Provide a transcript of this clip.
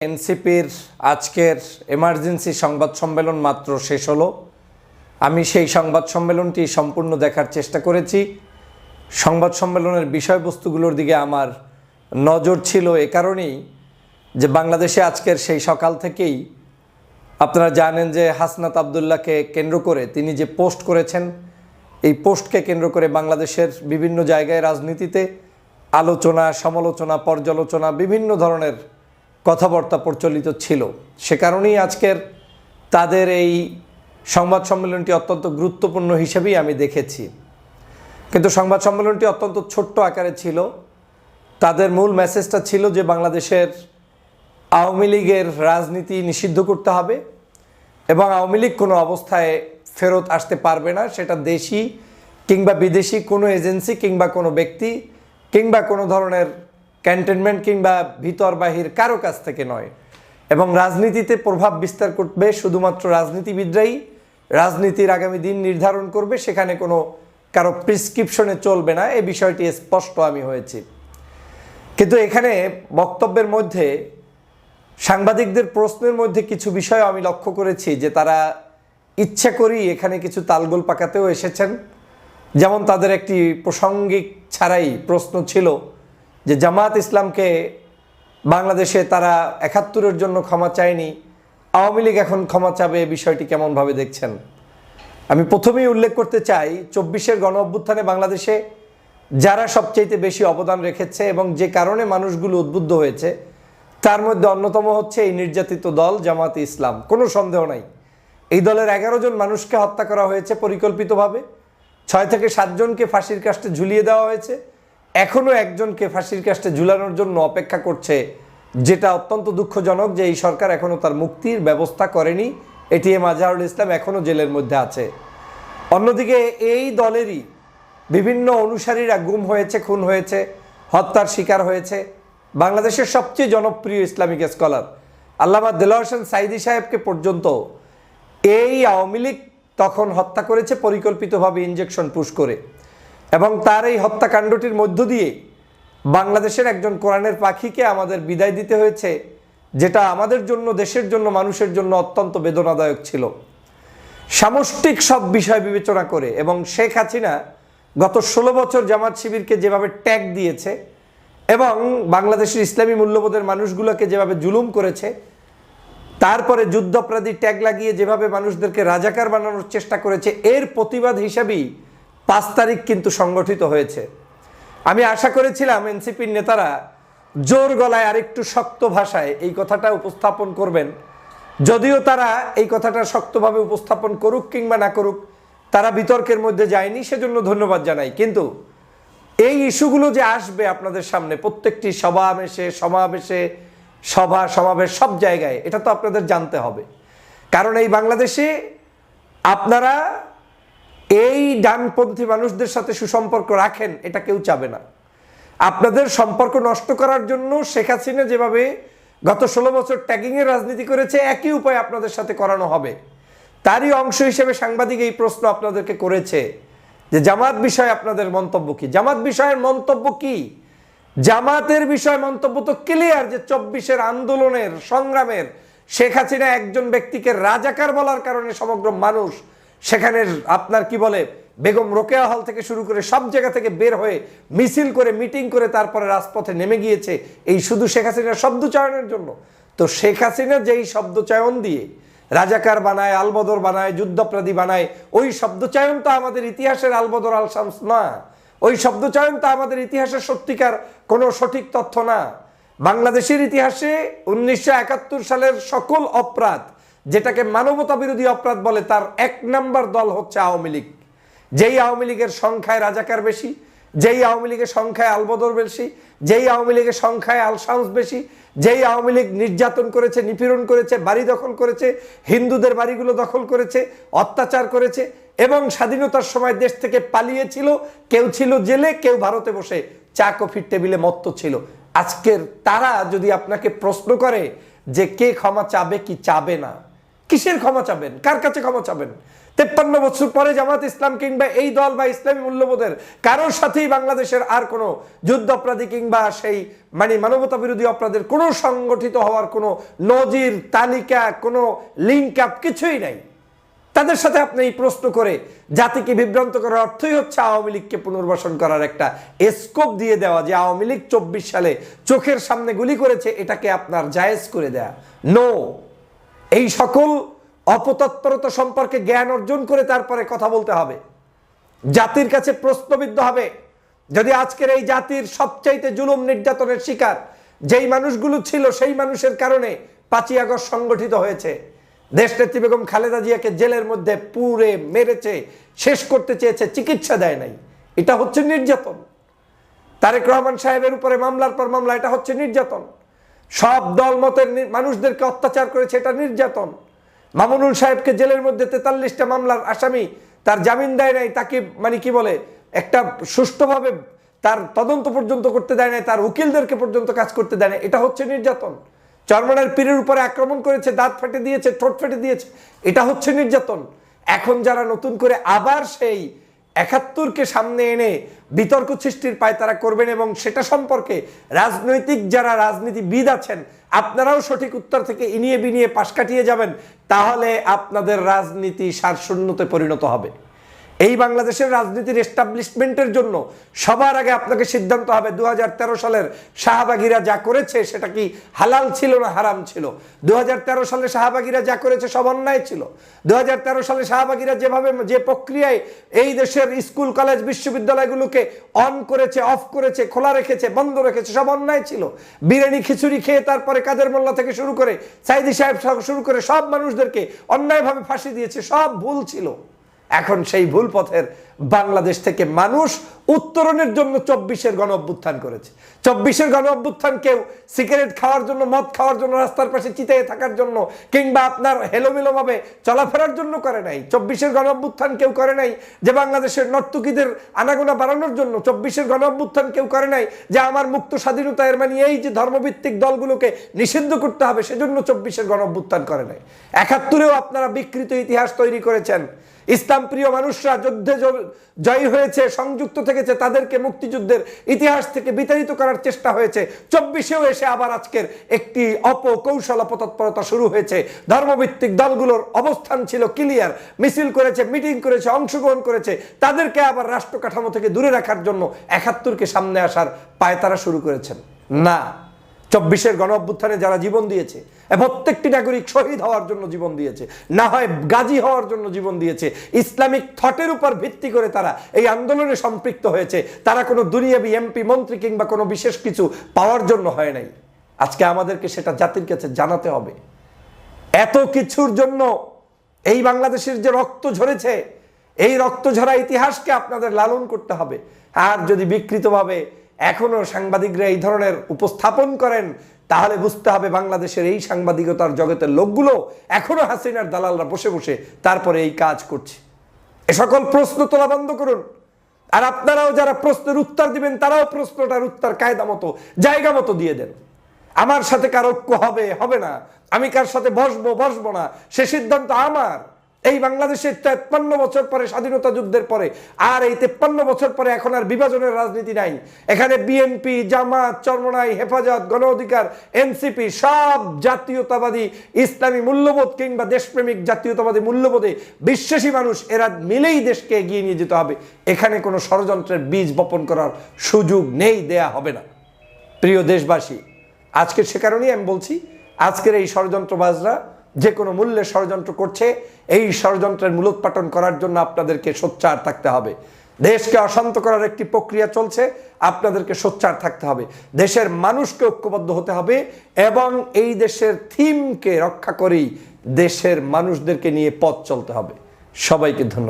এনসিপির আজকের এমার্জেন্সি সংবাদ সম্মেলন মাত্র শেষ হলো। আমি সেই সংবাদ সম্মেলনটি সম্পূর্ণ দেখার চেষ্টা করেছি। সংবাদ সম্মেলনের বিষয়বস্তুগুলোর দিকে আমার নজর ছিল এ কারণেই যে বাংলাদেশে আজকের সেই সকাল থেকেই আপনারা জানেন যে হাসনাত আবদুল্লাহকে কেন্দ্র করে তিনি যে পোস্ট করেছেন, এই পোস্টকে কেন্দ্র করে বাংলাদেশের বিভিন্ন জায়গায় রাজনীতিতে আলোচনা, সমালোচনা, পর্যালোচনা বিভিন্ন ধরনের কথাবার্তা প্রচলিত ছিল। সে কারণেই আজকের তাদের এই সংবাদ সম্মেলনটি অত্যন্ত গুরুত্বপূর্ণ হিসেবেই আমি দেখেছি। কিন্তু সংবাদ সম্মেলনটি অত্যন্ত ছোট্ট আকারে ছিল। তাদের মূল মেসেজটা ছিল যে বাংলাদেশের আওয়ামী লীগের রাজনীতি নিষিদ্ধ করতে হবে এবং আওয়ামী লীগ কোনো অবস্থায় ফেরত আসতে পারবে না, সেটা দেশি কিংবা বিদেশি কোনো এজেন্সি কিংবা কোনো ব্যক্তি কিংবা কোনো ধরনের ক্যান্টনমেন্ট কিংবা ভিতর বাহির কারো কাছ থেকে নয়। এবং রাজনীতিতে প্রভাব বিস্তার করবে শুধুমাত্র রাজনীতিবিদরাই, রাজনীতির আগামী দিন নির্ধারণ করবে, সেখানে কোনো কারো প্রেসক্রিপশনে চলবে না, এই বিষয়টি স্পষ্ট আমি হয়েছি। কিন্তু এখানে বক্তব্যের মধ্যে সাংবাদিকদের প্রশ্নের মধ্যে কিছু বিষয় আমি লক্ষ্য করেছি যে তারা ইচ্ছা করেই এখানে কিছু তালগোল পাকাতেও এসেছেন। যেমন তাদের একটি প্রাসঙ্গিক ছাড়াই প্রশ্ন ছিল যে জামাত ইসলামকে বাংলাদেশে তারা ৭১-এর জন্য ক্ষমা চায়নি, আওয়ামী লীগ এখন ক্ষমা চাবে, বিষয়টি কেমনভাবে দেখছেন? আমি প্রথমেই উল্লেখ করতে চাই ২৪-এর গণ অভ্যুত্থানে বাংলাদেশে যারা সবচাইতে বেশি অবদান রেখেছে এবং যে কারণে মানুষগুলো উদ্বুদ্ধ হয়েছে তার মধ্যে অন্যতম হচ্ছে এই নির্যাতিত দল জামাত ইসলাম। কোনো সন্দেহ নাই, এই দলের ১১ জন মানুষকে হত্যা করা হয়েছে পরিকল্পিতভাবে, ৬ থেকে ৭ জনকে ফাঁসির কাস্টে ঝুলিয়ে দেওয়া হয়েছে, এখনও একজনকে ফাঁসির কাস্টে ঝুলানোর জন্য অপেক্ষা করছে, যেটা অত্যন্ত দুঃখজনক যে এই সরকার এখনও তার মুক্তির ব্যবস্থা করেনি। এটিএম আজহারুল ইসলাম এখনও জেলের মধ্যে আছে। অন্যদিকে এই দলেরই বিভিন্ন অনুসারীরা গুম হয়েছে, খুন হয়েছে, হত্যার শিকার হয়েছে। বাংলাদেশের সবচেয়ে জনপ্রিয় ইসলামিক স্কলার আল্লামা দেলোয়ার হোসেন সাঈদী সাহেবকে পর্যন্ত এই আওয়ামী লীগ তখন হত্যা করেছে পরিকল্পিতভাবে ইনজেকশন পুশ করে, এবং তার এই হত্যাকাণ্ডটির মধ্য দিয়ে বাংলাদেশের একজন কোরআনের পাখিকে আমাদের বিদায় দিতে হয়েছে, যেটা আমাদের জন্য, দেশের জন্য, মানুষের জন্য অত্যন্ত বেদনাদায়ক ছিল। সামষ্টিক সব বিষয় বিবেচনা করে এবং শেখ হাসিনা গত ১৬ বছর জামাত শিবিরকে যেভাবে ট্যাগ দিয়েছে এবং বাংলাদেশের ইসলামী মূল্যবোধের মানুষগুলোকে যেভাবে জুলুম করেছে, তারপরে যুদ্ধাপরাধী ট্যাগ লাগিয়ে যেভাবে মানুষদেরকে রাজাকার বানানোর চেষ্টা করেছে, এর প্রতিবাদ হিসাবেই ৫ তারিখ কিন্তু সংগঠিত হয়েছে। আমি আশা করেছিলাম এনসিপির নেতারা জোর গলায় আরেকটু শক্ত ভাষায় এই কথাটা উপস্থাপন করবেন। যদিও তারা এই কথাটা শক্তভাবে উপস্থাপন করুক কিংবা না করুক, তারা বিতর্কের মধ্যে যায়নি, সেজন্য ধন্যবাদ জানাই। কিন্তু এই ইস্যুগুলো যে আসবে আপনাদের সামনে প্রত্যেকটি সমাবেশে সভা সমাবেশ সব জায়গায়, এটা তো আপনাদের জানতে হবে। কারণ এই বাংলাদেশে আপনারা এই ডানপন্থী মানুষদের সাথে সুসম্পর্ক রাখেন, এটা কেউ চাবে না। আপনাদের সম্পর্ক নষ্ট করার জন্য শেখ হাসিনা যেভাবে গত ১৬ বছর ট্যাগিংয়ের রাজনীতি করেছে, একই উপায় আপনাদের সাথে করানো হবে। তারই অংশ হিসেবে সাংবাদিক এই প্রশ্ন আপনাদেরকে করেছে যে জামাত বিষয়ে আপনাদের মন্তব্য কি? জামাত বিষয়ের মন্তব্য কি? জামাতের বিষয় মন্তব্য তো ক্লিয়ার যে ২৪-এর আন্দোলনের সংগ্রামের শেখ হাসিনা একজন ব্যক্তিকে রাজাকার বলার কারণে সমগ্র মানুষ সেখানে আপনার কি বলে বেগম রোকেয়া হল থেকে শুরু করে সব জায়গা থেকে বের হয়ে মিছিল করে, মিটিং করে তারপরে রাজপথে নেমে গিয়েছে এই শুধু শেখ হাসিনার শব্দচয়নের জন্য। তো শেখ হাসিনা যেই শব্দচয়ন দিয়ে রাজাকার বানায়, আলবদর বানায়, যুদ্ধাপরাধী বানায়, ওই শব্দচয়ন তো আমাদের ইতিহাসের আলবদর আল শামস না, ওই শব্দচয়ন তো আমাদের ইতিহাসের সত্যিকার কোনো সঠিক তথ্য না। বাংলাদেশের ইতিহাসে ১৯৭১ সালের সকল অপরাধ, যেটাকে মানবতা বিরোধী অপরাধ বলে, তার ১ নম্বর দল হচ্ছে আওয়ামী লীগ। যেই আওয়ামী লীগের সংখ্যায় রাজাকার বেশি, যেই আওয়ামী লীগের সংখ্যায় আলবদর বেশি, যেই আওয়ামী লীগের সংখ্যায় আল শামস বেশি, যেই আওয়ামী লীগ নির্যাতন করেছে, নিপীড়ন করেছে, বাড়ি দখল করেছে, হিন্দুদের বাড়িগুলো দখল করেছে, অত্যাচার করেছে এবং স্বাধীনতার সময় দেশ থেকে পালিয়েছিল, কেউ ছিল জেলে, কেউ ভারতে বসে চা কফির টেবিলে মত্ত ছিল। আজকের তারা যদি আপনাকে প্রশ্ন করে যে কে ক্ষমা চাবে কি চাবে না, কিসের ক্ষমা চাবেন, কার কাছে ক্ষমা চাবেন? 53 বছর পরে জামাত ইসলাম কিংবা এই দল বা ইসলামী মূল্যবোধের কারোর সাথেই বাংলাদেশের আর কোনো যুদ্ধ অপরাধী কিংবা সেই মানবতা বিরোধী অপরাধের কোনো সংগঠিত হওয়ার কোনো নজির, তালিকা, কোনো লিঙ্ক আপ কিছুই নাই। তাদের সাথে আপনি এই প্রশ্ন করে জাতিকে বিভ্রান্ত করার অর্থই হচ্ছে আওয়ামী লীগকে পুনর্বাসন করার একটা স্কোপ দিয়ে দেওয়া, যে আওয়ামী লীগ 24 সালে চোখের সামনে গুলি করেছে, এটাকে আপনার জায়েজ করে দেয়া। নো, এই সকল অপতৎপরতা সম্পর্কে জ্ঞান অর্জন করে তারপরে কথা বলতে হবে, জাতির কাছে প্রশ্নবিদ্ধ হবে। যদি আজকের এই জাতির সবচাইতে জুলুম নির্যাতনের শিকার যেই মানুষগুলো ছিল, সেই মানুষের কারণে 5ই আগস্ট সংগঠিত হয়েছে, দেশনেত্রী বেগম খালেদা জিয়াকে জেলের মধ্যে পুড়ে মেরেছে, শেষ করতে চেয়েছে, চিকিৎসা দেয় নাই, এটা হচ্ছে নির্যাতন। তারেক রহমান সাহেবের উপরে মামলার পর মামলা, এটা হচ্ছে নির্যাতন। সব দল মতের মানুষদেরকে অত্যাচার করেছে, এটা নির্যাতন। মামুনুল সাহেবকে জেলের মধ্যে 43টা মামলার আসামি, তার জামিন দেয় নাই, তাকে কি বলে একটা সুষ্ঠুভাবে তার তদন্ত পর্যন্ত করতে দেয় নাই, তার উকিলদেরকে পর্যন্ত কাজ করতে দেয় নাই, এটা হচ্ছে নির্যাতন। চরমনার পীরের উপরে আক্রমণ করেছে, দাঁত ফেটে দিয়েছে, ঠোঁট ফেটে দিয়েছে, এটা হচ্ছে নির্যাতন। এখন যারা নতুন করে আবার সেই 71কে সামনে এনে বিতর্ক সৃষ্টির পায়তারা করবেন এবং সেটা সম্পর্কে রাজনৈতিক যারা রাজনীতিবিদ আছেন, আপনারাও সঠিক উত্তর থেকে ইনিয়ে বিনিয়ে পাশ কাটিয়ে যাবেন, তাহলে আপনাদের রাজনীতি সারশূন্যতে পরিণত হবে। এই বাংলাদেশের রাজনীতির এস্টাবলিশমেন্টের জন্য সবার আগে আপনাকে সিদ্ধান্ত হবে 2013 সালের শাহবাগীরা যা করেছে সেটা কি হালাল ছিল না হারাম ছিল। 2013 সালে শাহবাগীরা যা করেছে সব অন্যায় ছিল। 2013 সালে শাহবাগীরা যেভাবে যে প্রক্রিয়ায় এই দেশের স্কুল কলেজ বিশ্ববিদ্যালয়গুলোকে অন করেছে, অফ করেছে, খোলা রেখেছে, বন্ধ রেখেছে, সব অন্যায় ছিল। বিরিয়ানি খিচুড়ি খেয়ে তারপরে কাদের মোল্লা থেকে শুরু করে সাইদি সাহেব শুরু করে সব মানুষদেরকে অন্যায়ভাবে ফাঁসি দিয়েছে, সব ভুল ছিল। এখন সেই ভুল পথের বাংলাদেশ থেকে মানুষ উত্তরণের জন্য 24-এর গণ অভ্যুত্থান করেছে। 24-এর গণ অভ্যুত্থান কেউ সিগারেট খাওয়ার জন্য, মদ খাওয়ার জন্য, রাস্তার পাশে চিতায়ে থাকার জন্য কিংবা আপনার হেলোমেলোভাবে চলাফেরার জন্য করে নাই। 24-এর গণ অভ্যুত্থান কেউ করে নাই যে বাংলাদেশের নর্তকীদের আনাগোনা বাড়ানোর জন্য। 24-এর গণ অভ্যুত্থান কেউ করে নাই যে আমার মুক্ত স্বাধীনতা, এর এই যে ধর্মভিত্তিক দলগুলোকে নিষিদ্ধ করতে হবে, সেজন্য 24-এর গণ অভ্যুত্থান করে নাই। 71-এও আপনারা বিকৃত ইতিহাস তৈরি করেছেন। ইসলাম প্রিয় মানুষরা যুদ্ধে জয়ী হয়েছে, সংযুক্ত থেকেছে, তাদেরকে মুক্তিযুদ্ধের ইতিহাস থেকে বিতাড়িত করার চেষ্টা হয়েছে। 24-এও এসে আবার আজকের একটি অপকৌশল অপতৎপরতা শুরু হয়েছে। ধর্মভিত্তিক দলগুলোর অবস্থান ছিল ক্লিয়ার, মিছিল করেছে, মিটিং করেছে, অংশগ্রহণ করেছে, তাদেরকে আবার রাষ্ট্র কাঠামো থেকে দূরে রাখার জন্য 71-কে সামনে আসার পায়তারা শুরু করেছেন। না, 24-এর গণ অভ্যুত্থানে যারা জীবন দিয়েছে, প্রত্যেকটি নাগরিক শহীদ হওয়ার জন্য জীবন দিয়েছে, না হয় গাজী হওয়ার জন্য জীবন দিয়েছে। ইসলামিক থটের উপর ভিত্তি করে তারা এই আন্দোলনে সম্পৃক্ত হয়েছে। তারা কোনো দুনিয়াবি এমপি, মন্ত্রী কিংবা কোনো বিশেষ কিছু পাওয়ার জন্য হয় নাই। আজকে আমাদেরকে সেটা জাতির কাছে জানাতে হবে। এত কিছুর জন্য এই বাংলাদেশের যে রক্ত ঝরেছে, এই রক্ত ঝরা ইতিহাসকে আপনাদের লালন করতে হবে। আর যদি বিকৃতভাবে এখনো সাংবাদিকরা এই ধরনের উপস্থাপন করেন, তাহলে বুঝতে হবে বাংলাদেশের এই সাংবাদিকতার জগতের লোকগুলো এখনো হাসিনার দালালরা বসে বসে তারপরে এই কাজ করছে। এ সকল প্রশ্ন তোলা বন্ধ করুন। আর আপনারাও যারা প্রশ্নের উত্তর দিবেন, তারাও প্রশ্নটার উত্তর কায়দা মতো, জায়গা মতো দিয়ে দেন। আমার সাথে কার ঐক্য হবে হবে না, আমি কার সাথে বসবো না, সে সিদ্ধান্ত আমার। এই বাংলাদেশের 53 বছর পরে, স্বাধীনতা যুদ্ধের পরে, আর এই 53 বছর পরে এখন আর বিভাজনের রাজনীতি নাই। এখানে বিএনপি, জামাত, চরমনাই, হেফাজত, গণ অধিকার, এনসিপি, সব জাতীয়তাবাদী ইসলামী মূল্যবোধ কিংবা দেশপ্রেমিক জাতীয়তাবাদী মূল্যবোধে বিশ্বাসী মানুষ, এরা মিলেই দেশকে এগিয়ে নিয়ে যেতে হবে। এখানে কোনো ষড়যন্ত্রের বীজ বপন করার সুযোগ নেই, দেয়া হবে না। প্রিয় দেশবাসী, আজকে সে কারণেই আমি বলছি, আজকের এই ষড়যন্ত্রবাজরা যে কোনো মূল্যে ষড়যন্ত্র করছে, এই ষড়যন্ত্রের মূলোৎপাটন করার জন্য আপনাদেরকে সোচ্চার থাকতে হবে। দেশকে অশান্ত করার একটি প্রক্রিয়া চলছে, আপনাদেরকে সোচ্চার থাকতে হবে। দেশের মানুষকে ঐক্যবদ্ধ হতে হবে এবং এই দেশের থিমকে রক্ষা করেই দেশের মানুষদেরকে নিয়ে পথ চলতে হবে। সবাইকে ধন্যবাদ।